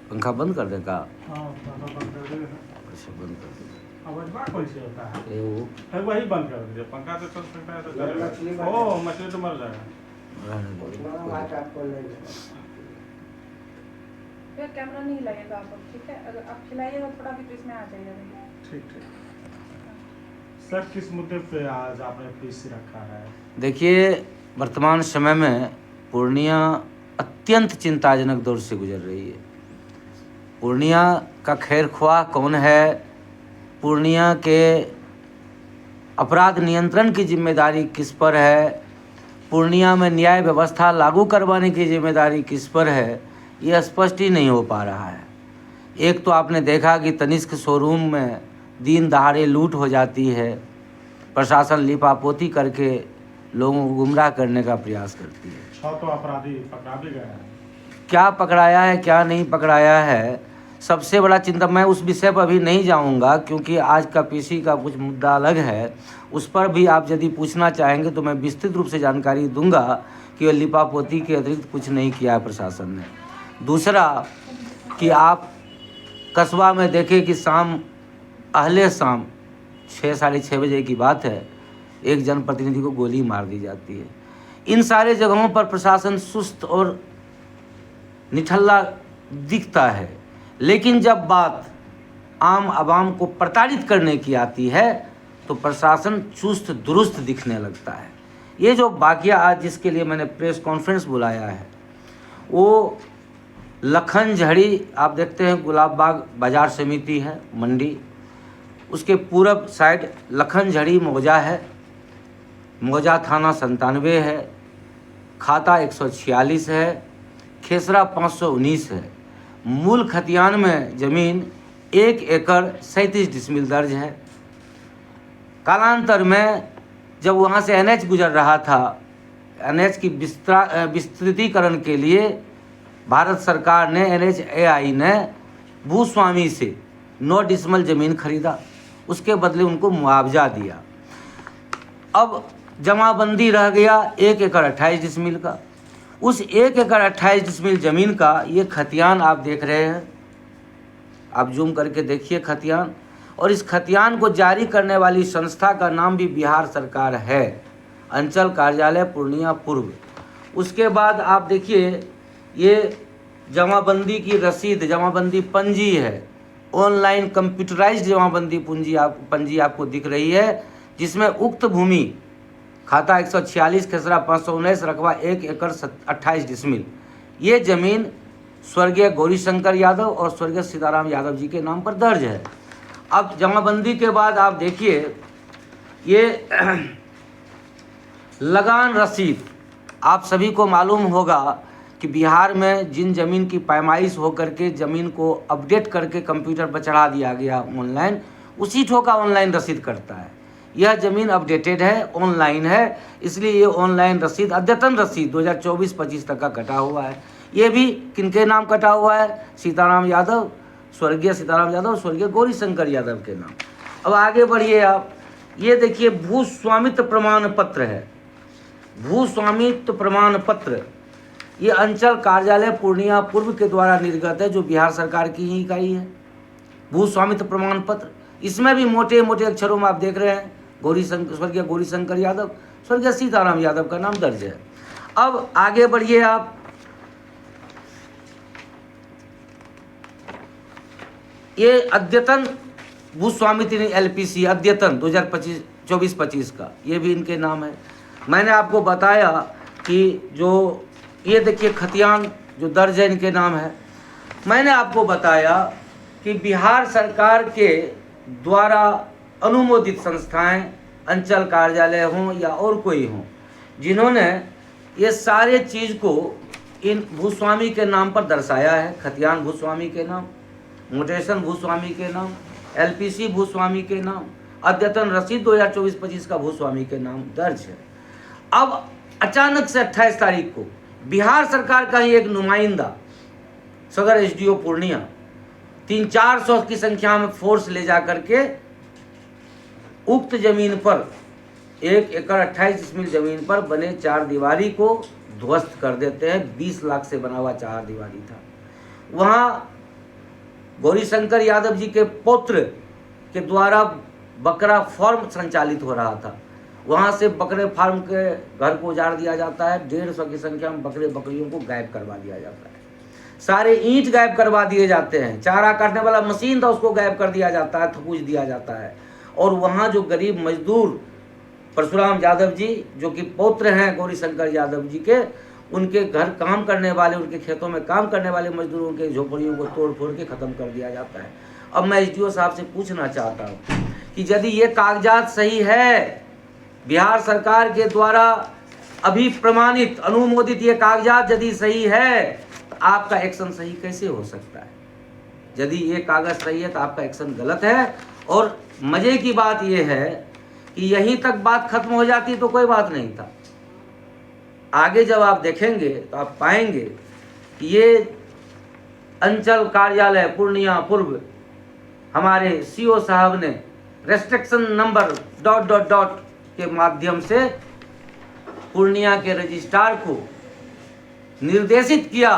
पंखा बंद कर देगा? हाँ पंखा बंद कर दे। अच्छा बंद कर दे। आवाज बात कैसे होता है? ये वो है वही बंद कर दीजिए, पंखा तो चल सकता है तो चलेगा। ओ मछली तो मर जाएगा। रहने दो। फिर कैमरा नहीं लगेगा आपको, ठीक है? अगर आप खिलाइएगा थोड़ा भी तो इसमें आ जाएगा। ठीक ठीक। सर किस मुद्दे पे आज आपने पीसी रखा है? देखिए, वर्तमान समय में पूर्णिया अत्यंत चिंताजनक दौर से गुजर रही है। पूर्णिया का खैरख्वाह कौन है, पूर्णिया के अपराध नियंत्रण की जिम्मेदारी किस पर है, पूर्णिया में न्याय व्यवस्था लागू करवाने की जिम्मेदारी किस पर है, ये स्पष्ट ही नहीं हो पा रहा है। एक तो आपने देखा कि तनिष्क शोरूम में दिन दहाड़े लूट हो जाती है, प्रशासन लिपापोती करके लोगों को गुमराह करने का प्रयास करती है। 6 तो अपराधी पकड़ा भी गया है। क्या पकड़ाया है क्या नहीं पकड़ाया है, सबसे बड़ा चिंता, मैं उस विषय पर अभी नहीं जाऊंगा क्योंकि आज का पीसी का कुछ मुद्दा अलग है। उस पर भी आप यदि पूछना चाहेंगे तो मैं विस्तृत रूप से जानकारी दूंगा कि लिपापोती के अतिरिक्त कुछ नहीं किया है प्रशासन ने। दूसरा कि आप कस्बा में देखें कि शाम अहले शाम 6 साढ़े 6 बजे की बात है, एक जनप्रतिनिधि को गोली मार दी जाती है। इन सारे जगहों पर प्रशासन सुस्त और निठल्ला दिखता है, लेकिन जब बात आम आवाम को प्रताड़ित करने की आती है तो प्रशासन चुस्त दुरुस्त दिखने लगता है। ये जो वाकया आज जिसके लिए मैंने प्रेस कॉन्फ्रेंस बुलाया है वो लखनझड़ी, आप देखते हैं गुलाब बाग बाजार समिति है मंडी, उसके पूरब साइड लखनझड़ी मौजा है, मौजा थाना 97 है, खाता 146 है, खेसरा 519 है। मूल खतियान में ज़मीन 1 एकड़ 37 डिसमिल दर्ज है। कालांतर में जब वहाँ से NH गुजर रहा था, NH की विस्तृतीकरण के लिए भारत सरकार ने NHAI ने भूस्वामी से 9 डिसमिल ज़मीन खरीदा, उसके बदले उनको मुआवजा दिया। अब जमाबंदी रह गया 1 एकड़ 28 डिसमिल का। उस 1 एकड़ 28 डिसमिल ज़मीन का ये खतियान आप देख रहे हैं, आप जूम करके देखिए खतियान, और इस खतियान को जारी करने वाली संस्था का नाम भी बिहार सरकार है, अंचल कार्यालय पूर्णिया पूर्व। उसके बाद आप देखिए ये जमाबंदी की रसीद, जमाबंदी पंजी है, ऑनलाइन कंप्यूटराइज्ड जमाबंदी पंजी आपको दिख रही है, जिसमें उक्त भूमि खाता 146 खेसरा 519 रकबा 1 एकड़ 28 डिसमिल, ये ज़मीन स्वर्गीय गौरीशंकर यादव और स्वर्गीय सीताराम यादव जी के नाम पर दर्ज है। अब जमाबंदी के बाद आप देखिए ये लगान रसीद, आप सभी को मालूम होगा कि बिहार में जिन ज़मीन की पैमाइश होकर के ज़मीन को अपडेट करके कंप्यूटर पर चढ़ा दिया गया ऑनलाइन, उसी ठोका ऑनलाइन रसीद करता है। यह ज़मीन अपडेटेड है, ऑनलाइन है, इसलिए ये ऑनलाइन रसीद, अद्यतन रसीद 2024-25 तक का कटा हुआ है। ये भी किनके नाम कटा हुआ है? सीताराम यादव, स्वर्गीय सीताराम यादव, स्वर्गीय गौरीशंकर यादव के नाम। अब आगे बढ़िए आप, ये देखिए भूस्वामित्व प्रमाण पत्र है, भूस्वामित्व प्रमाण पत्र, ये अंचल कार्यालय पूर्णिया पूर्व के द्वारा निर्गत है, जो बिहार सरकार की ही इकाई है। भूस्वामित्व प्रमाण पत्र, इसमें भी मोटे मोटे अक्षरों में आप देख रहे हैं स्वर्गीय गौरीशंकर यादव, स्वर्गीय सीताराम यादव का नाम दर्ज है। अब आगे बढ़िए आप, ये अद्यतन भूस्वामित्व LPC अद्यतन 2024-25 का, ये भी इनके नाम है। मैंने आपको बताया कि जो ये देखिए खतियान जो दर्ज है इनके नाम है। मैंने आपको बताया कि बिहार सरकार के द्वारा अनुमोदित संस्थाएं, अंचल कार्यालय हों या और कोई हों, जिन्होंने ये सारे चीज़ को इन भूस्वामी के नाम पर दर्शाया है, खतियान भूस्वामी के नाम, म्यूटेशन भूस्वामी के नाम, LPC भूस्वामी के नाम, अद्यतन रसीद 2024-25 का भूस्वामी के नाम दर्ज है। अब अचानक से 28 तारीख को बिहार सरकार का ही एक नुमाइंदा सदर SDO पूर्णिया 300-400 की संख्या में फोर्स ले जा करके उक्त जमीन पर 1 एकड़ 28 डिसमिल जमीन पर बने 4 दीवारी को ध्वस्त कर देते हैं। 20 लाख से बना हुआ 4 दीवारी था। वहाँ गौरीशंकर यादव जी के पौत्र के द्वारा बकरा फार्म संचालित हो रहा था। वहाँ से बकरे फार्म के घर को उजाड़ दिया जाता है। 150 की संख्या में बकरे बकरियों को गायब करवा दिया जाता है। सारे ईंट गायब करवा दिए जाते हैं। चारा काटने वाला मशीन था उसको गायब कर दिया जाता है, थकूच दिया जाता है। और वहाँ जो गरीब मजदूर परशुराम यादव जी जो कि पौत्र हैं गौरीशंकर यादव जी के, उनके घर काम करने वाले, उनके खेतों में काम करने वाले मजदूरों के झोपड़ियों को तोड़ फोड़ के ख़त्म कर दिया जाता है। अब मैं एसडीओ साहब से पूछना चाहता हूँ कि यदि ये कागजात सही है, बिहार सरकार के द्वारा अभी प्रमाणित अनुमोदित ये कागजात यदि सही है, तो आपका एक्शन सही कैसे हो सकता है? यदि ये कागज सही है तो आपका एक्शन गलत है। और मज़े की बात ये है कि यहीं तक बात खत्म हो जाती तो कोई बात नहीं था। आगे जब आप देखेंगे तो आप पाएंगे कि ये अंचल कार्यालय पूर्णिया पूर्व हमारे सीओ साहब ने रेस्ट्रिक्शन नंबर ... के माध्यम से पूर्णिया के रजिस्ट्रार को निर्देशित किया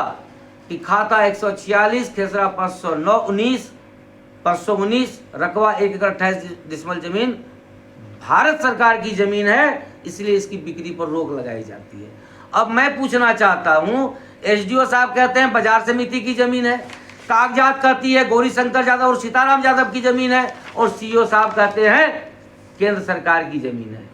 कि खाता 146 खेसरा 519 रकबा 1 एकड़ 28 डिसमल जमीन भारत सरकार की जमीन है, इसलिए इसकी बिक्री पर रोक लगाई जाती है। अब मैं पूछना चाहता हूं, एसडीओ साहब कहते हैं बाजार समिति की जमीन है, कागजात कहती है गौरीशंकर यादव और सीताराम यादव की जमीन है, और सीओ साहब कहते हैं केंद्र सरकार की जमीन है।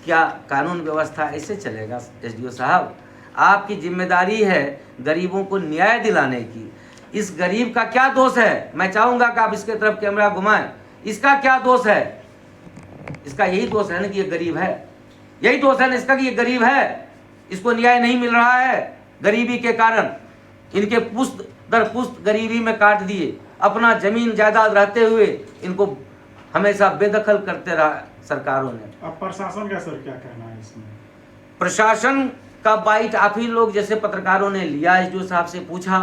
क्या कानून व्यवस्था ऐसे चलेगा? एसडीओ साहब, आपकी जिम्मेदारी है गरीबों को न्याय दिलाने की। इस गरीब का क्या दोष है? मैं चाहूंगा कि आप इसके तरफ कैमरा घुमाएं। इसका क्या दोष है? इसका यही दोष है ना कि ये गरीब है। यही दोष है ना इसका कि ये गरीब है, इसको न्याय नहीं मिल रहा है। गरीबी के कारण इनके पुश्त दर पुश्त गरीबी में काट दिए। अपना जमीन जायदाद रहते हुए इनको हमेशा बेदखल करते रहा सरकारों ने। अब प्रशासन का सर क्या कहना है इसमें? प्रशासन का बाइट आप ही लोग जैसे पत्रकारों ने लिया। एसडीओ साहब से पूछा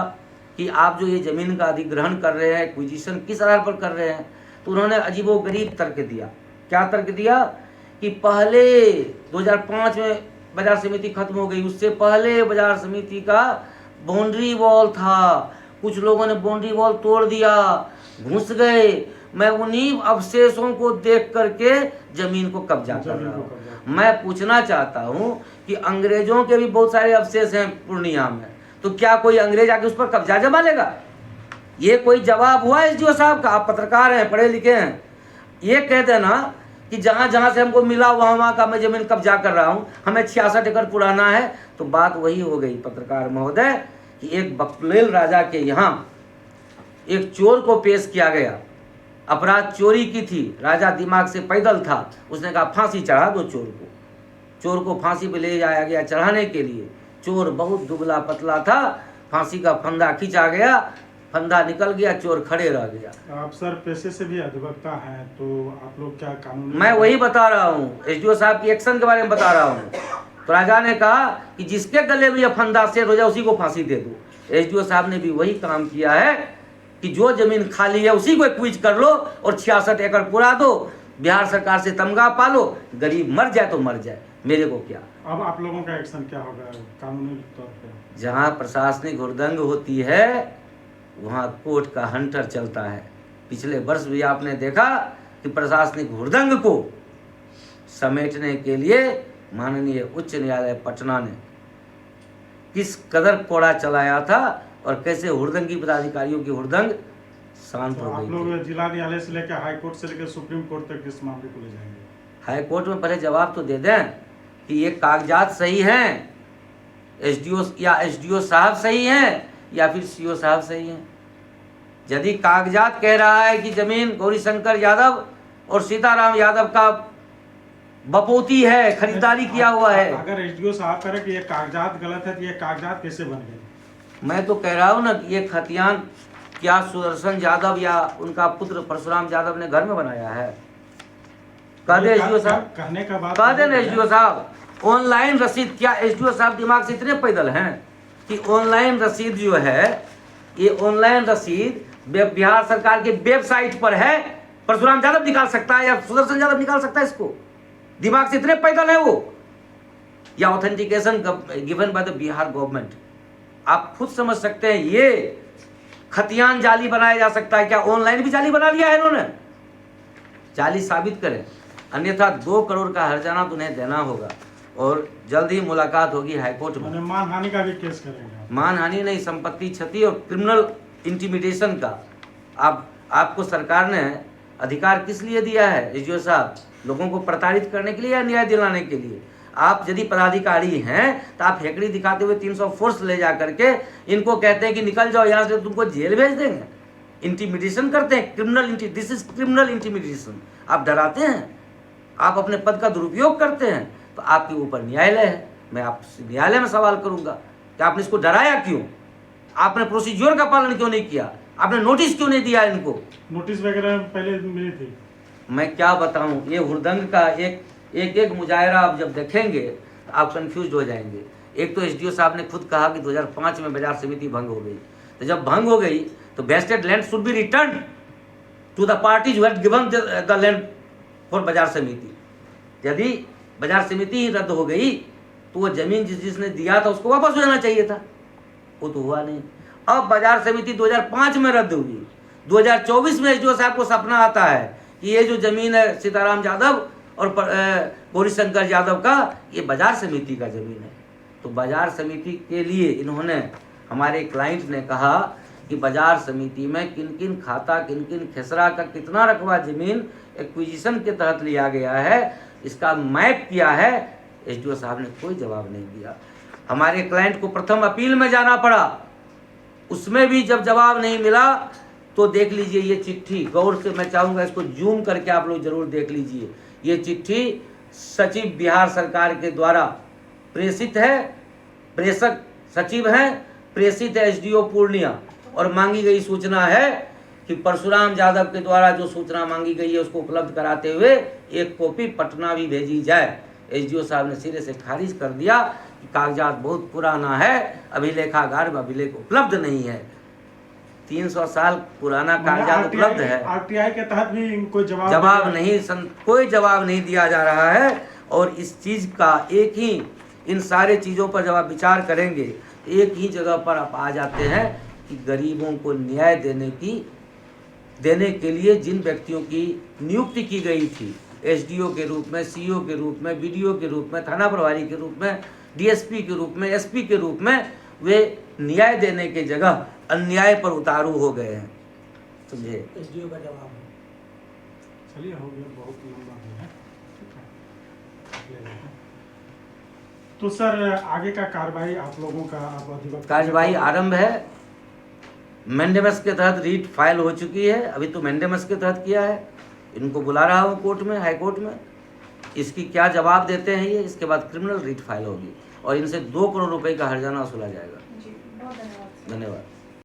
कि आप जो ये ज़मीन का अधिग्रहण कर रहे हैं, एक्विजिशन किस आधार पर कर रहे हैं, तो उन्होंने अजीबोगरीब तर्क दिया। क्या तर्क दिया कि पहले 2005 में बाजार समिति खत्म हो गई, उससे पहले बाजार समिति का बाउंड्री वॉल था, कुछ लोगों ने बाउंड्री वॉल तोड़ दिया, घुस गए। मैं उन्हीं अवशेषों को देख करके जमीन को कब्जा कर रहा हूँ। मैं पूछना चाहता हूँ कि अंग्रेजों के भी बहुत सारे अवशेष हैं पूर्णिया में, तो क्या कोई अंग्रेज आके उस पर कब्जा जमा लेगा? ये कोई जवाब हुआ एसडीओ साहब का? आप पत्रकार हैं, पढ़े लिखे हैं, ये कह देना कि जहाँ जहाँ से हमको मिला वहाँ का मैं जमीन कब्जा कर रहा हूँ, हमें 66 एकड़ पुराना है। तो बात वही हो गई पत्रकार महोदय कि एक बकलेल राजा के यहाँ एक चोर को पेश किया गया, अपराध चोरी की थी, राजा दिमाग से पैदल था, उसने कहा फांसी चढ़ा दो चोर को। चोर को फांसी पे ले जाया गया चढ़ाने के लिए। चोर बहुत दुबला पतला था, फांसी का फंदा खींचा गया, फंदा निकल गया, चोर खड़े रह गया। आप सर पेशे से भी अधिवक्ता हैं, तो आप लोग क्या कानून? मैं वही बता रहा हूँ, एसडीओ साहब की एक्शन के बारे में बता रहा हूँ। तो राजा ने कहा कि जिसके गले में यह फंदा सेट हो जाए उसी को फांसी दे दो। एसडीओ साहब ने भी वही काम किया है कि जो जमीन खाली है उसी को एक्विज कर लो और 66 एकड़ पुरा दो, बिहार सरकार से तमगा पालो, गरीब मर जाए तो मर जाए, मेरे को क्या। अब आप लोगों का एक्शन क्या होगा कानूनी तौर पे? जहाँ प्रशासनिक हुड़दंग होती है वहाँ कोर्ट का हंटर चलता है। पिछले वर्ष भी आपने देखा कि प्रशासनिक हुड़दंग को समेटने के लिए माननीय उच्च न्यायालय पटना ने किस कदर कोड़ा चलाया था और कैसे हुड़दंगी पदाधिकारियों की हुड़दंग शांत हो आप गई लोग थी। जिला न्यायालय से लेकर हाई कोर्ट से लेकर सुप्रीम कोर्ट तक इस मामले को ले जाएंगे? हाई कोर्ट में पहले जवाब तो दे दें कि ये कागजात सही हैं, एसडीओ साहब सही हैं या फिर सीओ साहब सही हैं। यदि कागजात कह रहा है कि जमीन गौरीशंकर यादव और सीताराम यादव का बपोती है, खरीदारी किया हुआ है। अगर एसडीओ साहब कह रहे कि ये कागजात गलत है तो ये कागजात कैसे बन गए? मैं तो कह रहा हूँ ना कि ये खतियान क्या सुदर्शन यादव या उनका पुत्र परशुराम यादव ने घर में बनाया है? कह दे एसडीओ साहब, कहने का बात कह दे ना एसडीओ साहब। ऑनलाइन रसीद, क्या एसडीओ साहब दिमाग से इतने पैदल हैं कि ऑनलाइन रसीद जो है, ये ऑनलाइन रसीद बिहार सरकार के वेबसाइट पर है, परशुराम यादव निकाल सकता है या सुदर्शन यादव निकाल सकता है इसको? दिमाग से इतने पैदल है वो? या authentication given by the Bihar government. आप खुद समझ सकते हैं ये खतियान जाली बनाया जा सकता है। क्या ऑनलाइन भी जाली बना लिया है इन्होंने? जाली साबित करें, अन्यथा 2 करोड़ का हर्जाना तुम्हें देना होगा। और जल्द ही मुलाकात होगी हाईकोर्ट में। मानहानि का भी केस करेंगे? मानहानि नहीं, संपत्ति क्षति और क्रिमिनल इंटिमिडेशन का। आपको सरकार ने अधिकार किस लिए दिया है एसडीओ साहब? लोगों को प्रताड़ित करने के लिए या न्याय दिलाने के लिए? आप यदि पदाधिकारी हैं तो आप हेकड़ी दिखाते हुए 300 फोर्स ले जा करके इनको कहते हैं कि निकल जाओ यहाँ से, तुमको जेल भेज देंगे। इंटिमिडेशन करते हैं, दिस इज क्रिमिनल इंटिमिडेशन। आप डराते हैं, आप अपने पद का दुरुपयोग करते हैं, तो आपके ऊपर न्यायालय है। मैं आपसे न्यायालय में सवाल करूंगा कि आपने इसको डराया क्यों? आपने प्रोसीजर का पालन क्यों नहीं किया? आपने नोटिस क्यों नहीं दिया इनको? नोटिस वगैरह पहले मिली थी? मैं क्या बताऊं, ये हुड़दंग का एक मुजाहरा आप जब देखेंगे तो आप कंफ्यूज हो जाएंगे। एक तो एसडीओ साहब ने खुद कहा कि 2005 में बाजार समिति भंग हो गई, तो जब भंग हो गई तो vested land should be return to the parties who had given the land for बाजार समिति। यदि बाजार समिति ही रद्द हो गई तो वो जमीन जिसने दिया था उसको वापस हो जाना चाहिए था, वो तो हुआ नहीं। अब बाजार समिति 2005 में रद्द हुई, 2024 में एसडीओ साहब को सपना आता है कि ये जो जमीन है सीताराम यादव और गौरीशंकर यादव का, ये बाजार समिति का जमीन है। तो बाजार समिति के लिए इन्होंने, हमारे क्लाइंट ने कहा कि बाजार समिति में किन किन खाता, किन किन खेसरा का कितना रकबा जमीन एक्विजिशन के तहत लिया गया है, इसका मैप किया है। एसडीओ साहब ने कोई जवाब नहीं दिया। हमारे क्लाइंट को प्रथम अपील में जाना पड़ा, उसमें भी जब जवाब नहीं मिला तो देख लीजिए ये चिट्ठी, गौर से मैं चाहूँगा इसको जूम करके आप लोग जरूर देख लीजिए। ये चिट्ठी सचिव बिहार सरकार के द्वारा प्रेषित है, प्रेषक सचिव हैं, प्रेषित है एसडीओ पूर्णिया, और मांगी गई सूचना है कि परशुराम यादव के द्वारा जो सूचना मांगी गई है उसको उपलब्ध कराते हुए एक कॉपी पटना भी भेजी जाए। एसडीओ साहब ने सिरे से खारिज कर दिया कि कागजात बहुत पुराना है, अभिलेखागार में अभिलेख उपलब्ध नहीं है। 300 साल पुराना कागजात उपलब्ध है, आरटीआई के तहत भी कोई कोई जवाब नहीं दिया जा रहा है। और इस चीज़ का एक ही, इन सारे चीज़ों पर जब आप विचार करेंगे एक ही जगह पर आप आ जाते हैं कि गरीबों को न्याय देने के लिए जिन व्यक्तियों की नियुक्ति की गई थी एसडीओ के रूप में, सीईओ के रूप में, बीडीओ के रूप में, थाना प्रभारी के रूप में, डीएसपी के रूप में, एसपी के रूप में, वे न्याय देने के जगह अन्याय पर उतारू हो गए हैं। समझे? एसडीओ का जवाब है। चलिए, हो गया, बहुत लंबा है। तो सर आगे का कार्रवाई आप लोगों का, आप अधिवक्ता, कार्रवाई आरंभ है। मैंडेमस के तहत रीट फाइल हो चुकी है, अभी तो मैंडेमस के तहत किया है। इनको बुला रहा हूँ कोर्ट में, हाई कोर्ट में। इसकी क्या जवाब देते हैं ये, इसके बाद क्रिमिनल रीट फाइल होगी और इनसे 2 करोड़ रुपए का हर्जाना वसूला जाएगा। जी, बहुत धन्यवाद। धन्यवाद।